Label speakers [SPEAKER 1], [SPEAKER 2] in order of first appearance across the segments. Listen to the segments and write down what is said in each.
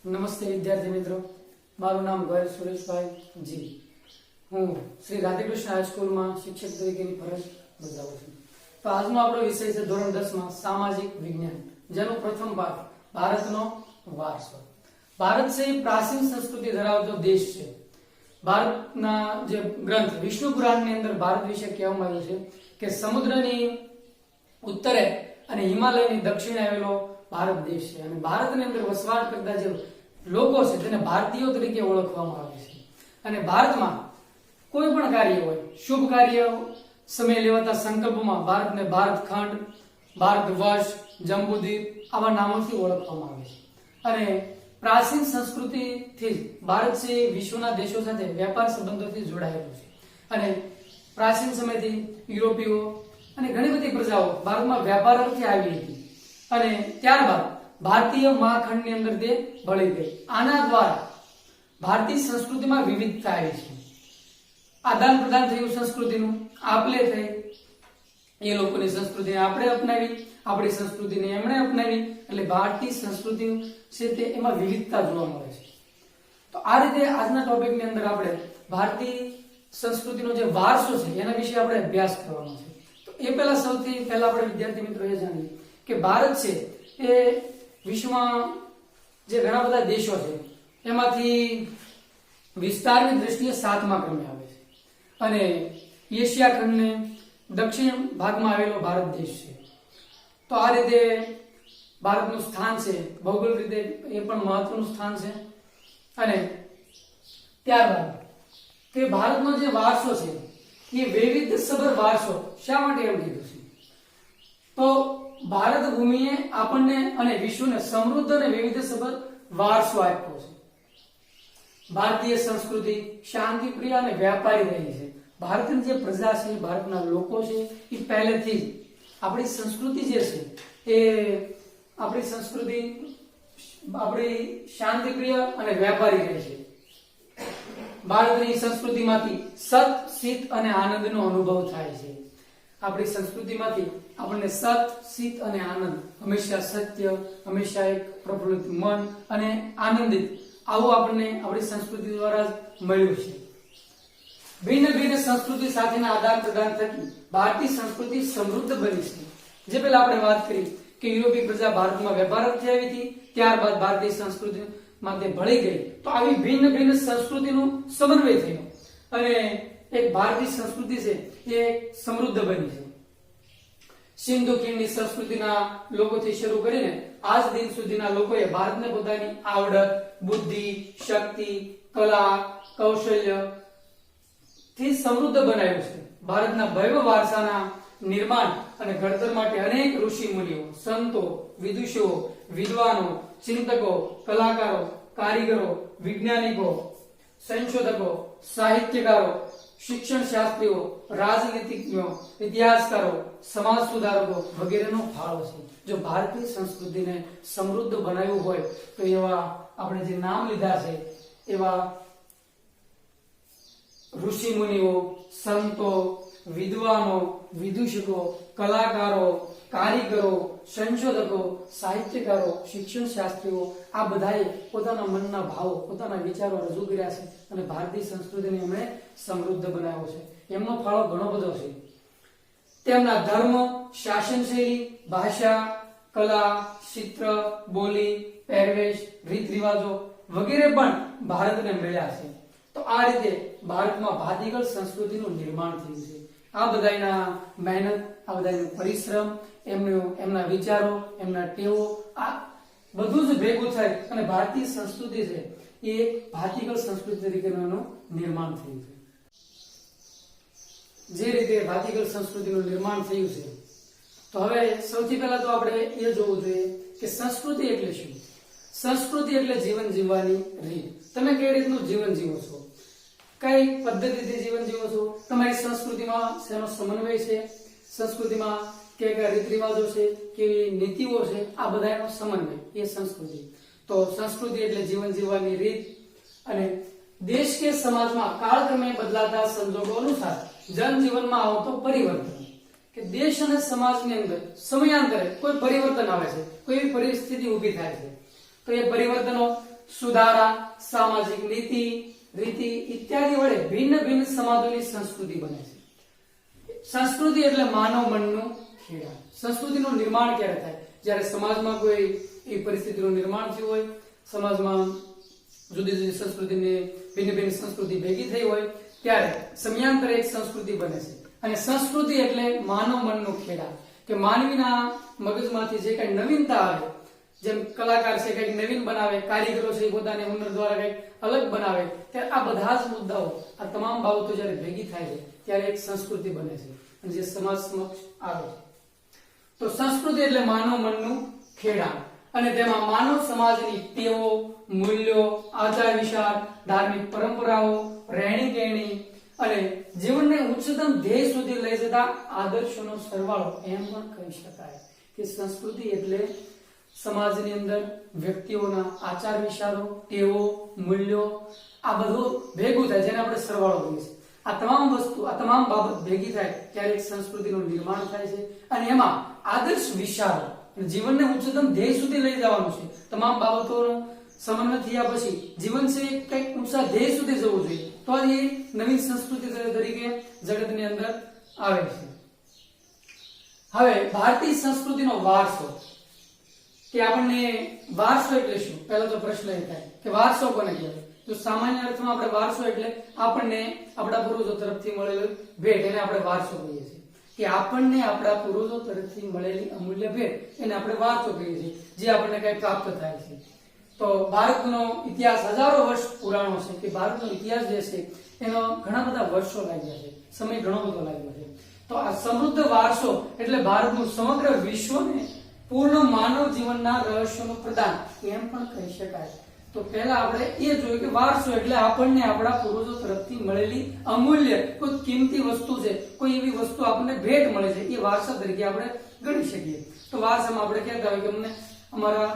[SPEAKER 1] નમસ્તે વિદ્યાર્થી મિત્રો, મારું નામ ગોયલ સુરેશભાઈ જી. હું શ્રી રાધેકૃષ્ણ હાઈસ્કૂલમાં શિક્ષક તરીકેની ફરજ બજાવું છું. તો આજનો આપણો વિષય છે ધોરણ 10 માં સામાજિક વિજ્ઞાન, જેનો પ્રથમ ભાગ ભારતનો વારસો. ભારત છે એ પ્રાચીન સંસ્કૃતિ ધરાવતો દેશ છે. ભારતના જે ગ્રંથ વિષ્ણુ પુરાણની અંદર ભારત વિશે કહેવામાં આવ્યું છે કે સમુદ્રની ઉત્તરે અને હિમાલયની દક્ષિણે આવેલો ભારત દેશ છે અને ભારતની અંદર વસવાટ કરતા જે લોકો છે તેને ભારતીયો તરીકે ઓળખવામાં આવે છે. અને ભારતમાં કોઈ પણ કાર્ય હોય, શુભ કાર્ય સમય લેવાતા સંકલ્પમાં ભારતને ભારતખંડ, ભારતવર્ષ, જંબુદ્વીપ આવા નામોથી ઓળખવામાં આવે છે. અને પ્રાચીન સંસ્કૃતિથી ભારત છે વિશ્વના દેશો સાથે વેપાર સંબંધોથી જોડાયેલું છે. અને પ્રાચીન સમયથી યુરોપીયો અને ઘણી બધી પ્રજાઓ ભારતમાં વેપાર અર્થે આવી હતી અને ત્યારબાદ ભારતીય મહાખંડની અંદર તે ભળી ગઈ. આના દ્વારા ભારતીય સંસ્કૃતિમાં વિવિધતા આવી છે. આદાન પ્રદાન થયું સંસ્કૃતિનું, આપલે થઈ. એ લોકોની સંસ્કૃતિને આપણે અપનાવી, આપણી સંસ્કૃતિને એમણે અપનાવી, એટલે ભારતીય સંસ્કૃતિ છે તે એમાં વિવિધતા જોવા મળે છે. તો આ રીતે આજના ટોપિકની અંદર આપણે ભારતીય સંસ્કૃતિનો જે વારસો છે એના વિશે આપણે અભ્યાસ કરવાનો છે. તો એ સૌથી પહેલા આપણે વિદ્યાર્થી મિત્રો એ જાણીએ કે ભારત છે એ વિશ્વમાં જે ઘણા બધા દેશો છે એમાંથી વિસ્તારની દ્રષ્ટિએ 7મા ક્રમે આવે છે અને એશિયા ખંડને દક્ષિણ ભાગમાં આવેલો ભારત દેશ છે. તો આ રીતે ભારતનું સ્થાન છે ભૌગોલિક રીતે એ પણ મહત્વનું સ્થાન છે. અને ત્યારબાદ કે ભારતનો જે વારસો છે એ વૈવિધ્યસભર વારસો. શા માટે એમ કીધું છે? તો ભારત ભૂમિએ આપણને અને વિશ્વને સમૃદ્ધ અને વૈવિધ્યસભર વારસો આપ્યો છે. ભારતીય સંસ્કૃતિ શાંતિપ્રિય અને વ્યાપારી રહી છે. ભારતની જે પ્રજા છે, ભારતના લોકો છે એ પહેલેથી જ આપણી સંસ્કૃતિ જે છે એ આપણી શાંતિપ્રિય અને વ્યાપારી રહે છે. ભારતની સંસ્કૃતિમાંથી સત, શીત અને આનંદનો અનુભવ થાય છે. આપણી સંસ્કૃતિમાંથી આપણને સત, શીત અને આનંદ, હંમેશા સત્ય, હંમેશા એક પ્રફુલ્લિત મન અને આનંદિત, આવું આપણને આપણી સંસ્કૃતિ દ્વારા જ મળ્યું છે. ભિન્ન ભિન્ન સંસ્કૃતિ સાથેના આદાન પ્રદાન થકી ભારતીય સંસ્કૃતિ સમૃદ્ધ બની છે. જે પહેલા આપણે વાત કરી કે યુરોપીય પ્રજા ભારતમાં વેપાર અર્થે આવી હતી, ત્યારબાદ ભારતીય સંસ્કૃતિમાં તે ભળી ગઈ. તો આવી ભિન્ન ભિન્ન સંસ્કૃતિનું સમન્વય થયો અને એક ભારતીય સંસ્કૃતિ છે એ સમૃદ્ધ બની છે. સિંધુ ખીણની સંસ્કૃતિના લોકોથી શરૂ કરીને આજ દિન સુધીના લોકોએ ભારતને પોતાની આવડત, બુદ્ધિ, શક્તિ, કલા, કૌશલ્ય થી સમૃદ્ધ બનાવ્યું છે. ભારતના ભવ્ય વારસાના નિર્માણ અને ઘડતર માટે અનેક ઋષિ મુનિઓ, સંતો, વિદુષો, વિદ્વાનો, ચિંતકો, કલાકારો, કારીગરો, વૈજ્ઞાનિકો, સંશોધકો, સાહિત્યકારો, શિક્ષણ શાસ્ત્રીઓ, રાજનીતિજ્ઞો, ઇતિહાસકારો, સમાજ સુધારકો વગેરેનો ફાળો છે. જો ભારતીય સંસ્કૃતિને સમૃદ્ધ બનાવ્યું હોય તો એવા આપણે જે નામ લીધા છે એવા ઋષિ મુનિઓ, સંતો, વિદ્વાનો, વિદુષકો, કલાકારો, કારીગરો, સંશોધકો, સાહિત્યકારો, શિક્ષણ શાસ્ત્રીઓ આ બધાએ પોતાના મનના ભાવો, પોતાના વિચારો રજૂ કર્યા છે અને ભારતીય સંસ્કૃતિને એમણે સમૃદ્ધ બનાવ્યો છે. એમનો ફાળો ઘણો બધો છે. તેમના ધર્મ, શાસન શૈલી, ભાષા, કલા, ચિત્ર, બોલી, પહેરવેશ, રીત રિવાજો વગેરે પણ ભારતને મળ્યા છે. તો આ રીતે ભારતમાં ભાતીગળ સંસ્કૃતિનું નિર્માણ થયું છે. આ બધાના મહેનત, આ બધાનો પરિશ્રમ, એમના વિચારો, એમના ટેવો, આ બધું જ ભેગું થાય અને ભારતીય સંસ્કૃતિ છે એ ભાતીગળ સંસ્કૃતિ તરીકેનું નિર્માણ થયું છે. જે રીતે ભાતીગળ સંસ્કૃતિનું નિર્માણ થયું છે તો હવે સૌથી પહેલા તો આપણે એ જોવું જોઈએ કે સંસ્કૃતિ એટલે શું? સંસ્કૃતિ એટલે જીવન જીવવાની રીત. તમે કઈ રીતનું જીવન જીવો છો, કઈ પદ્ધતિથી જીવન જીવો છો, તમારી સંસ્કૃતિમાં શેનો સમન્વય છે, સંસ્કૃતિમાં કેવા રીત રિવાજો છે, કેવી નીતિઓ છે, આ બધાનો સમન્વય એ સંસ્કૃતિ. તો સંસ્કૃતિ એટલે જીવન જીવવાની રીત. અને દેશ કે સમાજમાં કાળક્રમે બદલાતા સંજોગો અનુસાર જનજીવનમાં આવતો પરિવર્તન. કે દેશ અને સમાજની અંદર સમયાંતરે કોઈ પરિવર્તન આવે છે, કોઈ પરિસ્થિતિ ઊભી થાય છે તો એ પરિવર્તનો સુધારા, સામાજિક નીતિ, રીતિ ઇત્યાદિ વડે ભિન્ન ભિન્ન સમાજોની સંસ્કૃતિ બને છે. સંસ્કૃતિ એટલે માનવ મનનું ખેડા. સંસ્કૃતિનું નિર્માણ ક્યારે થાય? જ્યારે સમાજમાં કોઈ એ પરિસ્થિતિનું નિર્માણ થયું હોય, સમાજમાં જુદી જુદી સંસ્કૃતિને ભિન્ન ભિન્ન સંસ્કૃતિ ભેગી થઈ હોય, ત્યારે સમયાંતરે એક સંસ્કૃતિ બને છે. અને સંસ્કૃતિ એટલે માનવ મનનું ખેડા, કે માનવીના મગજમાંથી જે કઈ નવીનતા આવે, જેમ કલાકાર છે કંઈક નવીન બનાવે, કારીગરો છે પોતાની હુનર દ્વારા કંઈક અલગ બનાવે, ત્યારે આ બધા જ મુદ્દાઓ, આ તમામ બાબતો જ્યારે ભેગી થાય છે ત્યારે એક સંસ્કૃતિ બને છે અને જે સમાજ સમક્ષ આવે છે. તો સંસ્કૃતિ એટલે માનવ મનનું ખેડા, અને તેમાં માનવ સમાજની ટેવો, મૂલ્યો, આચાર વિચાર, ધાર્મિક પરંપરાઓ, રહેણી કહેણી અને જીવનને ઉચ્ચતમ ધ્યેય સુધી લઈ જતા આદર્શોનો સરવાળો એમ પણ કહી શકાય કે સંસ્કૃતિ એટલે સમાજની અંદર વ્યક્તિઓના આચાર વિચારો, ટેવો, મૂલ્યો, આ બધું ભેગું થાય જેને આપણે સરવાળો કહીએ છીએ. આ તમામ વસ્તુ, આ તમામ બાબત ભેગી થાય ત્યારે એક સંસ્કૃતિનું નિર્માણ થાય છે. અને એમાં આદર્શ વિચારો, જીવનને ઉચ્ચતમ ધ્યેય સુધી લઈ જવાનું છે. તમામ બાબતોનો સમન્વય થયા પછી જીવન છે કંઈક ઊંચા ધ્યેય સુધી જવું જોઈએ, તો એ નવીન સંસ્કૃતિ તરીકે જગતની અંદર આવે છે. હવે ભારતીય સંસ્કૃતિનો વારસો, કે આપણને વારસો એટલે શું? પહેલો તો પ્રશ્ન એ થાય કે વારસો કોને કહેવાય? તો સામાન્ય અર્થમાં આપણે વારસો એટલે આપણને આપણા પૂર્વજો તરફથી મળેલી ભેટ, એને આપણે વારસો કહીએ છીએ. કે આપણને આપણા પૂર્વજો તરફથી મળેલી અમૂલ્ય ભેટ, એને આપણે વારસો કહીએ છીએ, જે આપણને કઈ પ્રાપ્ત થાય છે. તો ભારતનો ઇતિહાસ હજારો વર્ષ પુરાણો છે, કે ભારતનો ઇતિહાસ જે છે એનો ઘણા બધા વર્ષો લાગ્યા છે, સમય ઘણો બધો લાગ્યો છે. તો આ સમૃદ્ધ વારસો એટલે ભારતનું સમગ્ર વિશ્વને પૂર્ણ માનવ જીવનના રહસ્યોનું પ્રદાન એમ પણ કહી શકાય. તો પહેલા આપણે એ જોયું કે વારસો એટલે આપણને આપણા પૂર્વજો તરફથી મળેલી અમૂલ્ય કોઈ કિંમતી વસ્તુ છે, કોઈ એવી વસ્તુ આપણને ભેટ મળે છે, એ વારસા તરીકે આપણે ગણી શકીએ. તો વારસામાં આપણે કહેતા હોય કે અમને અમારા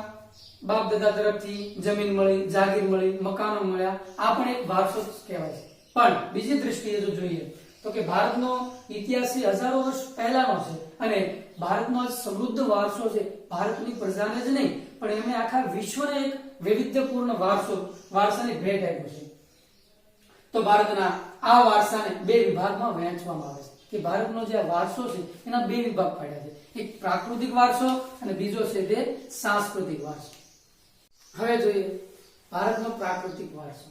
[SPEAKER 1] બાપ દાદા તરફથી જમીન મળી, જાગીર મળી, મકાનો મળ્યા, આ પણ એક વારસો કહેવાય છે. પણ બીજી દ્રષ્ટિએ જો જોઈએ તો કે ભારતનો ઇતિહાસ હજારો વર્ષ પહેલાનો છે, અને ભારતનો સમૃદ્ધ વારસો છે ભારતની પ્રજાને જ નહીં પણ એમણે આખા વિશ્વને એક વૈવિધ્યપૂર્ણ વારસાની ભેટ આપ્યો છે. તો ભારતના આ વારસાને બે વિભાગમાં વહેંચવામાં આવે છે, કે ભારતનો જે વારસો છે એના બે વિભાગ પાડ્યા છે, એક પ્રાકૃતિક વારસો અને બીજો છે તે સાંસ્કૃતિક વારસો. હવે જોઈએ ભારતનો પ્રાકૃતિક વારસો.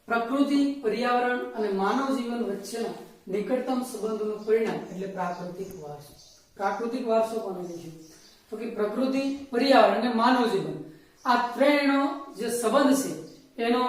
[SPEAKER 1] પ્રકૃતિ, પર્યાવરણ અને માનવ જીવન વચ્ચેના નિકટતમ સંબંધોનું પરિણામ એટલે પ્રાકૃતિક વારસો. પ્રાકૃતિક વારસો કોને કહીશું? તો કે પ્રકૃતિ, પર્યાવરણ અને માનવ જીવન, આ ત્રણનો જે સંબંધ છે એનો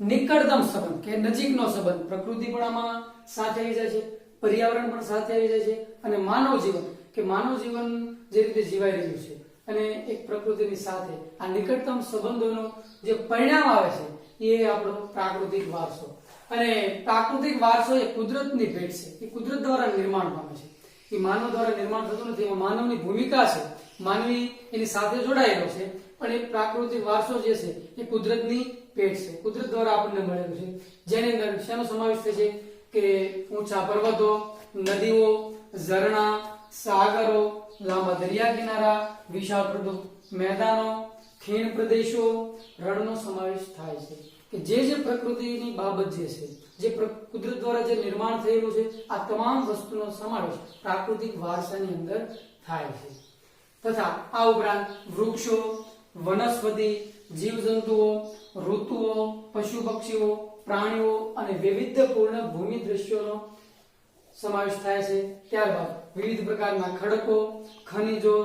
[SPEAKER 1] નિકટતમ સંબંધ, કે નજીકનો સંબંધ. પ્રકૃતિ પણ આમાં સાથે આવી જાય છે, પર્યાવરણ પણ સાથે આવી જાય છે, અને માનવ જીવન, કે માનવ જીવન જે રીતે જીવાઈ રહ્યું છે અને એક પ્રકૃતિની સાથે આ નિકટતમ સંબંધોનો જે પરિણામ આવે છે એ આપણો પ્રાકૃતિક વારસો. અને પ્રાકૃતિક વારસો એ કુદરતની ભેટ છે, એ કુદરત દ્વારા નિર્માણ પામે છે, એ માનવ દ્વારા નિર્માણ થતું નથી. એમાં માનવની ભૂમિકા છે, માનવી એની સાથે જોડાયેલો છે, પણ એ પ્રાકૃતિક વારસો જે છે એ કુદરતની ભેટ છે, કુદરત દ્વારા આપણને મળેલું છે. જેની અંદર શેનો સમાવેશ થાય છે કે ઊંચા પર્વતો, નદીઓ, ઝરણા, સાગરો, લાંબા દરિયા કિનારા, વિશાળ મેદાનો, ખીણ પ્રદેશો, રણનો સમાવેશ થાય છે. કે જે પ્રકૃતિની બાબત જે છે, જે કુદરત દ્વારા જે નિર્માણ થયેલું છે, આ તમામ વસ્તુનો સમાવેશ પ્રાકૃતિક વારસાની અંદર થાય છે. તથા આ ઉપરાંત વૃક્ષો, વનસ્પતિ, જીવજંતુઓ, ઋતુઓ, પશુ પક્ષીઓ, પ્રાણીઓ અને વૈવિધ્યપૂર્ણ ભૂમિ દ્રશ્યોનો સમાવેશ થાય છે. ત્યારબાદ વિવિધ પ્રકારના ખડકો, ખનિજો,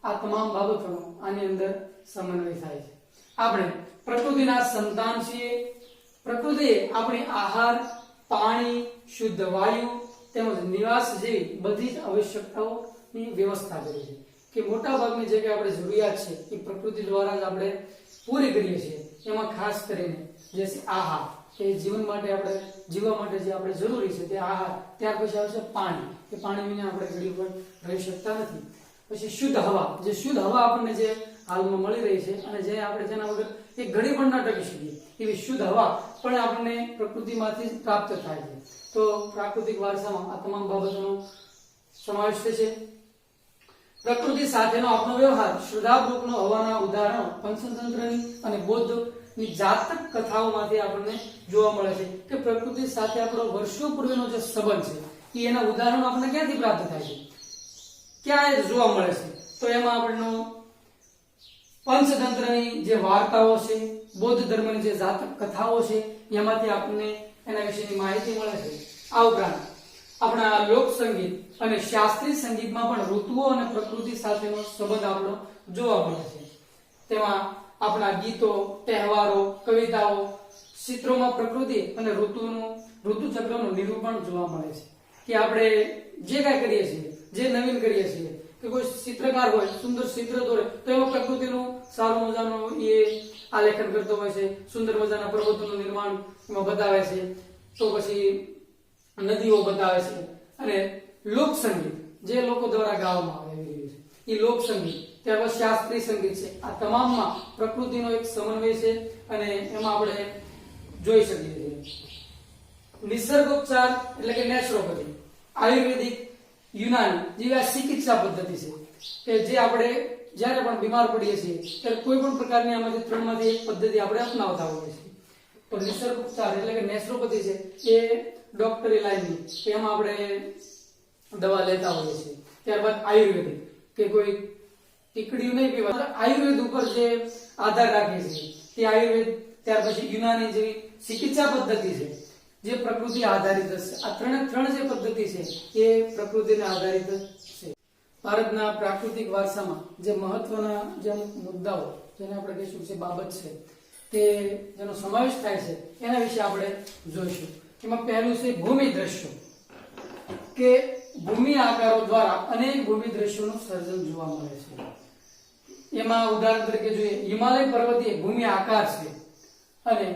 [SPEAKER 1] આ તમામ બાબતોનો આની અંદર સમન્વય થાય છે. આપણે પ્રકૃતિના સંતાન છીએ. પ્રકૃતિએ આપણી આહાર, પાણી, શુદ્ધ વાયુ તેમજ નિવાસ જેવી બધી જ આવશ્યકતાઓની વ્યવસ્થા કરી છે, કે મોટા ભાગની જે કંઈ આપણે જરૂરિયાત છે એ પ્રકૃતિ દ્વારા જ આપણે પૂરી કરીએ છીએ. એમાં ખાસ કરીને જે છે આહાર, કે જીવન માટે આપણે જીવવા માટે જે આપણે જરૂરી છે તે આહાર. ત્યાર પછી આવશે પાણી, કે પાણી વિના આપણે ઘડી પર રહી શકતા નથી. પછી શુદ્ધ હવા, જે શુદ્ધ હવા આપણને જે હાલમાં મળી રહી છે અને જે આપણે જેના વગર એક ઘડી પણ ના ટકી શકીએ એવી શુદ્ધ હવા પણ આપણને પ્રકૃતિમાંથી જ પ્રાપ્ત થાય છે. તો પ્રાકૃતિક વારસામાં આ તમામ બાબતોનો સમાવેશ થશે. પ્રકૃતિ સાથેનો આપણો વ્યવહાર શ્રદ્ધાપૂર્વકનો હોવાના ઉદાહરણો પંચતંત્રની અને બૌદ્ધની જાતક કથાઓમાંથી આપણને જોવા મળે છે કે પ્રકૃતિ સાથે આપણો વર્ષો પૂર્વેનો જે સંબંધ છે એના ઉદાહરણો આપણને ક્યાંથી પ્રાપ્ત થાય છે, ક્યાં એ જોવા મળે છે? તો એમાં આપણનો પંચતંત્રની જે વાર્તાઓ છે, બૌદ્ધ ધર્મની જે જાતક કથાઓ છે, એમાંથી આપણને એના વિશેની માહિતી મળે છે. આ ઉપરાંત આપણા લોક સંગીત અને શાસ્ત્રીય સંગીતમાં પણ ઋતુઓ અને પ્રકૃતિ સાથેનો સંબંધ આપણો જોવા મળે છે. તેમાં આપણા ગીતો, તહેવારો, કવિતાઓ, ચિત્રોમાં પ્રકૃતિ અને ઋતુચક્રનું નિરૂપણ જોવા મળે છે. કે આપણે જે કાંઈ કરીએ છીએ, જે નવીન કરીએ છીએ, કે કોઈ ચિત્રકાર હોય સુંદર ચિત્ર દોરે તો એમાં પ્રકૃતિનું સારું મજાનું એ આલેખન કરતો હોય છે, સુંદર મજાના પર્વતોનું નિર્માણ એમાં બતાવે છે, તો પછી નદીઓ બતાવે છે. અને લોકસંગીત જે લોકો દ્વારા ગાવામાં આવી રહ્યું છે એ લોકસંગીત, ત્યારબાદ શાસ્ત્રીય સંગીત છે. આ તમામમાં પ્રકૃતિનો એક સમન્વય છે અને એમાં આપણે જોઈ શકીએ છીએ. નિસર્ગોપચાર એટલે કે નેચરોપેથી, આયુર્વેદિક, યુનાની જેવી આ ચિકિત્સા પદ્ધતિ છે કે જે આપણે જ્યારે પણ બીમાર પડીએ છીએ ત્યારે કોઈ પણ પ્રકારની આમાંથી ત્રણમાંથી એક પદ્ધતિ આપણે અપનાવતા હોઈએ છીએ. તો નિસર્ગોપચાર એટલે કે નેચરોપેથી છે એ ડોક્ટરી લાઈનની, એમાં આપણે દવા લેતા હોઈએ છીએ. ત્યારબાદ આયુર્વેદિક કે કોઈ ટીકડીયું નહીં પીવા, આયુર્વેદ ઉપર જે આધાર રાખીએ છીએ તે આયુર્વેદ. ત્યાર પછી યુનાની જેવી ચિકિત્સા પદ્ધતિ છે જે પ્રકૃતિ આધારિત છે. આ ત્રણ જે પદ્ધતિ છે એ પ્રકૃતિને આધારિત છે. ભારતના પ્રાકૃતિક વારસામાં જે મહત્વના જે મુદ્દાઓ જેને આપણે કહીશું છે બાબત છે તે જેનો સમાવેશ થાય છે એના વિશે આપણે જોઈશું. એમાં પહેલું છે ભૂમિ દ્રશ્યો, કે ભૂમિ આકારો દ્વારા અનેક ભૂમિ દ્રશ્યોનું સર્જન જોવા મળે છે. એમાં ઉદાહરણ તરીકે જોઈએ, હિમાલય પર્વતીય ભૂમિ આકાર છે અને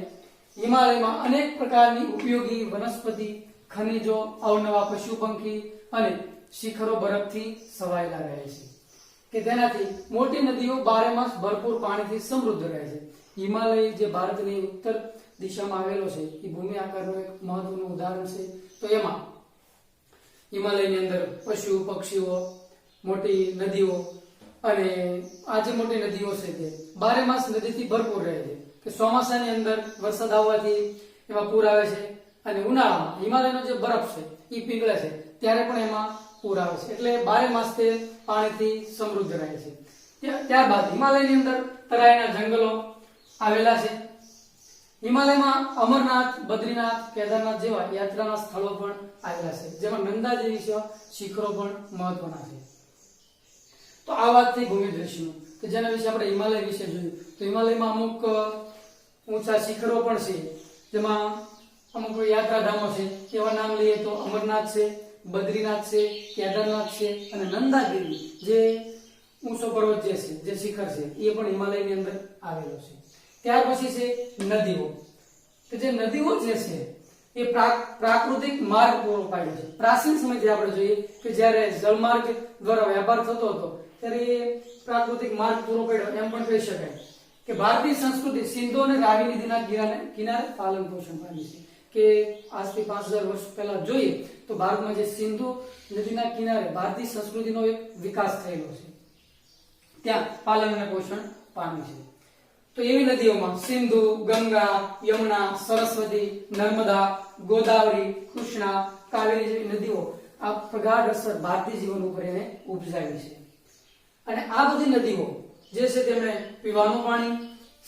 [SPEAKER 1] હિમાલયમાં અનેક પ્રકારની ઉપયોગી વનસ્પતિ, ખનિજો, અવનવા પશુ પંખી અને શિખરો બરફથી છવાયેલા રહે છે કે તેનાથી મોટી નદીઓ બારેમાસ ભરપૂર પાણીથી સમૃદ્ધ રહે છે. હિમાલય જે ભારતની ઉત્તર દિશામાં આવેલો છે એ ભૂમિ આકારનું એક મહત્વનું ઉદાહરણ છે. તો એમાં હિમાલયની અંદર પશુ પક્ષીઓ, મોટી નદીઓ અને આ જે મોટી નદીઓ છે તે બારેમાસ નદીથી ભરપૂર રહે છે કે ચોમાસાની અંદર વરસાદ આવવાથી એમાં પૂર આવે છે અને ઉનાળામાં હિમાલયનો જે બરફ છે એ પીગળે છે ત્યારે પણ એમાં પૂર આવે છે. એટલે બારેમાસ તે પાણીથી સમૃદ્ધ રહે છે. ત્યારબાદ હિમાલયની અંદર તરાઈના જંગલો આવેલા છે. હિમાલયમાં અમરનાથ, બદ્રીનાથ, કેદારનાથ જેવા યાત્રાના સ્થળો પણ આવેલા છે, જેમાં નંદા જેવી શિખરો પણ મહત્વના છે. તો આ વાત થઈ ભૂમિ દ્રશ્યનું, કે જેના વિશે આપણે હિમાલય વિશે જોયું. તો હિમાલયમાં અમુક ઊંચા શિખરો પણ છે, જેમાં અમુક યાત્રાધામો છે. એવા નામ લઈએ તો અમરનાથ છે, બદ્રીનાથ છે, કેદારનાથ છે અને નંદાગીરી જે ઊંચો પર્વત જે છે, જે શિખર છે એ પણ હિમાલયની અંદર આવેલો છે. ત્યાર પછી છે નદીઓ, કે જે નદીઓ જે છે એ પ્રાકૃતિક માર્ગ પૂરો પાડ્યો છે. પ્રાચીન સમયથી આપણે જોઈએ કે જ્યારે જળમાર્ગ દ્વારા વેપાર થતો હતો ત્યારે એ પ્રાકૃતિક માર્ગ પૂરો પાડ્યો એમ પણ કહી શકાય. કે ભારતીય સંસ્કૃતિ સિંધુ અને રાવી નદીના કિનારે પાલન પોષણ પામી છે. કે આજથી 5000 વર્ષ પહેલા જોઈએ તો ભારતમાં જે સિંધુ નદીના કિનારે ભારતીય સંસ્કૃતિનો એક વિકાસ થયેલો છે, ત્યાં પાલન અને પોષણ પામી છે. તો એવી નદીઓમાં સિંધુ, ગંગા, યમુના, સરસ્વતી, નર્મદા, ગોદાવરી, કૃષ્ણા, કાવેરી જેવી નદીઓ આ પ્રગાઢ અસર ભારતીય જીવન ઉપર એને ઉપજાવી છે. અને આ બધી નદીઓ જે છે તેમણે પીવાનું પાણી,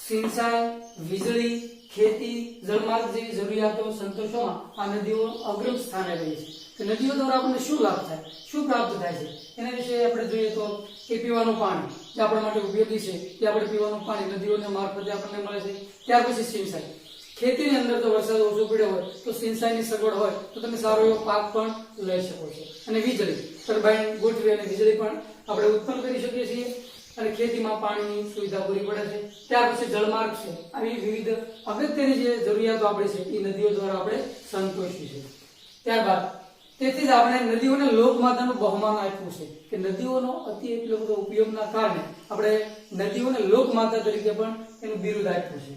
[SPEAKER 1] સિંચાઈ, વીજળી, ખેતી, જળમાર્ગ જેવી જરૂરિયાતો સંતોષવામાં આ નદીઓ અગ્રમ સ્થાને રહી છે. કે નદીઓ દ્વારા આપણને શું લાભ થાય, શું પ્રાપ્ત થાય છે એના વિશે આપણે જોઈએ તો કે પીવાનું પાણી જે આપણા માટે ઉપયોગી છે તે આપણે પીવાનું પાણી નદીઓના મારફતે આપણને મળે છે. ત્યાર પછી સિંચાઈ, ખેતીની અંદર તો વરસાદ ઓછો પડ્યો હોય તો સિંચાઈની સગવડ હોય તો તમે સારો એવો પાક પણ લઈ શકો છો. અને વીજળી, ટર્બાઇન ગોઠવી અને વીજળી પણ આપણે ઉત્પન્ન કરી શકીએ છીએ અને ખેતીમાં પાણીની સુવિધા પૂરી પડે છે. ત્યાર પછી જળમાર્ગ છે. આવી વિવિધ અગત્યની જે જરૂરિયાતો આપણી છે એ નદીઓ દ્વારા આપણે સંતોષી છે. ત્યારબાદ તેથી જ આપણે નદીઓને લોકમાતાનું બહુમાન આપ્યું છે કે નદીઓનો અતિ એટલો બધો ઉપયોગના કારણે આપણે નદીઓને લોકમાતા તરીકે પણ એનું બિરુદ આપ્યું છે.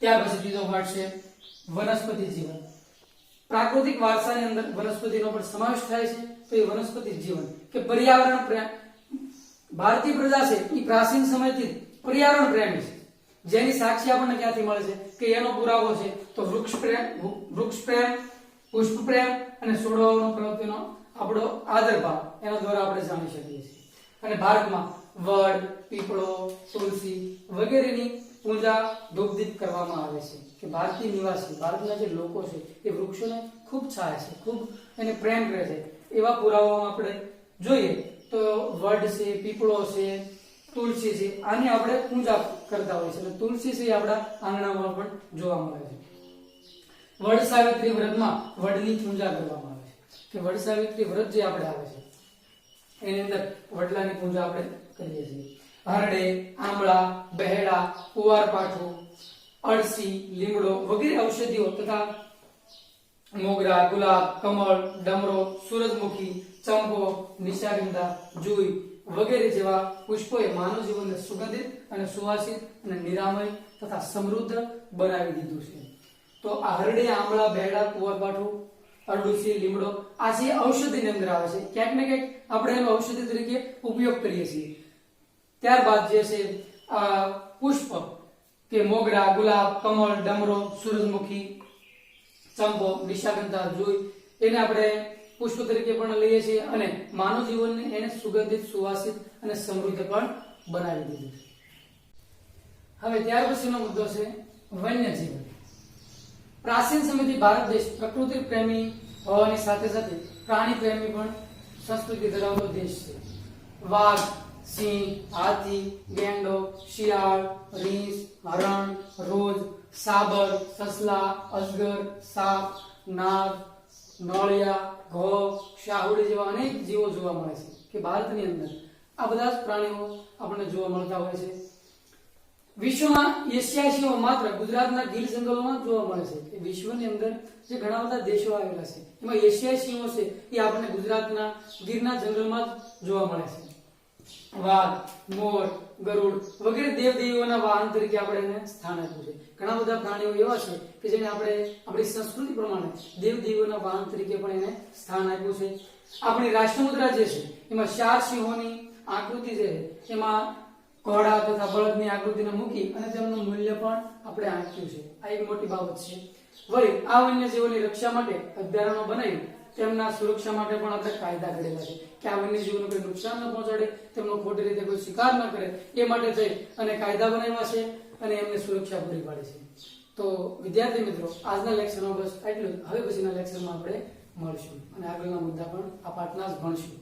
[SPEAKER 1] ત્યાર પછી ત્રીજો પાઠ છે વનસ્પતિ જીવન. પ્રાકૃતિક વારસાની અંદર વનસ્પતિનો પણ સમાવેશ થાય છે. તો એ વનસ્પતિ જીવન કે પર્યાવરણ ભારતીય પ્રજા છે એ પ્રાચીન સમયથી પર્યાવરણ પ્રેમી છે, જેની સાક્ષી આપણને ક્યાંથી મળે છે કે એનો પુરાવો છે તો વૃક્ષ પ્રેમ, પુષ્પ પ્રેમ અને છોડવાનો પ્રવૃત્તિનો આપણો આદર ભાવ એના દ્વારા આપણે જાણી શકીએ છીએ. અને ભારતમાં વડ, પીપળો, તુલસી વગેરેની પૂજા ધૂપદીપ કરવામાં આવે છે કે ભારતીય નિવાસી, ભારતના જે લોકો છે એ વૃક્ષોને ખૂબ છાય છે, ખૂબ એને પ્રેમ કરે છે. એવા પુરાવાઓ આપણે જોઈએ તો વડ છે, પીપળો છે, તુલસી છે, આની આપણે પૂજા કરતા હોય છે અને તુલસી છે એ આપણા આંગણામાં પણ જોવા મળે છે. વડ સાવિત્રી વ્રતમાં વડની પૂજા કરવામાં આવે છે કે વડ સાવિત્રી વ્રત જે આપણે આવે છે એની અંદર વડલાની પૂજા આપણે કરીએ છીએ. હરડે, આંબળા, બહેડા, કુવારપાઠું, અળસી, લીમડો વગેરે ઔષધિઓ તથા મોગરા, ગુલાબ, કમળ, ડમરો, સૂરજમુખી, ચંપો, નિશાગંધા, જુઈ વગેરે જેવા પુષ્પોએ માનવ જીવનને સુગંધિત અને સુવાસિત અને નિરામય તથા સમૃદ્ધ બનાવી દીધું છે. તો આ હરડે, આંબળા, બહેડા, કુવારપાઠું, અરડુસી, લીમડો આ જે ઔષધિની અંદર આવે છે, ક્યાંક ને ક્યાંક આપણે એનો ઔષધિ તરીકે ઉપયોગ કરીએ છીએ. ત્યારબાદ જે છે આ પુષ્પ કે મોગરા, ગુલાબ, કમળ, ડમરો, સૂરજમુખી, ચંપો, નિશાગંધા, જુઈ એને આપણે પુષ્પ તરીકે પણ લઈએ છીએ અને માનવ જીવનને એને સુગંધિત, સુવાસિત અને સમૃદ્ધ પણ બનાવી દીધું છે. હવે ત્યાર પછીનો મુદ્દો છે વન્યજીવન. પ્રાચીન સમયથી ભારત દેશ પ્રકૃતિ પ્રેમી હોવાની સાથે સાથે પ્રાણી પ્રેમી પણ સંસ્કૃતિ ધરાવતો દેશ છે. વાઘ, સિંહ, હાથી, ગેંડો, શિયાળ, રીંછ, હરણ, રોજ, સાબર, સસલા, અજગર, સાપ, નાગ, નોળિયા, ઘોઘ, શાહુડી જેવા અનેક જીવો જોવા મળે છે કે ભારતની અંદર આ બધા જ પ્રાણીઓ આપણને જોવા મળતા હોય છે. વિશ્વમાં એશિયાઈ સિંહો માત્ર ગુજરાતના ગીર જંગલોમાં જોવા મળે છે કે વિશ્વની અંદર જે ઘણા બધા દેશો આવેલા છે એમાં એશિયાઈ સિંહો છે એ આપણને ગુજરાતના ગીરના જંગલમાં જ જોવા મળે છે. વાઘ, મોર, ગરુડ વગેરે દેવદેવીઓના વાહન તરીકે આપણે એને સ્થાન આપ્યું છે. ઘણા બધા પ્રાણીઓ એવા છે કે જેને આપણે આપણી સંસ્કૃતિ પ્રમાણે દેવદેવીઓના વાહન તરીકે પણ એને સ્થાન આપ્યું છે. આપણી રાષ્ટ્રમુદ્રા જે છે એમાં 4 સિંહોની આકૃતિ જે છે એમાં ઘોડા તથા બળદની આકૃતિને મૂકી અને તેમનું મૂલ્ય પણ આપણે આંક્યું છે. આ એક મોટી બાબત છે. વળી આ વન્યજીવોની રક્ષા માટે અભયારણ્યો બનાવી તેમના સુરક્ષા માટે પણ આપણે કાયદા ઘડેલા છે કે આ વન્યજીવોને કોઈ નુકસાન ન પહોંચાડે, તેમનો ખોટી રીતે કોઈ શિકાર ન કરે એ માટે થઈ અને કાયદા બનાવ્યા છે અને એમને સુરક્ષા પૂરી પાડી છે. તો વિદ્યાર્થી મિત્રો, આજના લેક્ચરમાં બસ આટલું જ. હવે પછીના લેક્ચરમાં આપણે મળશું અને આગળના મુદ્દા પણ આ પાઠના જ ભણશું.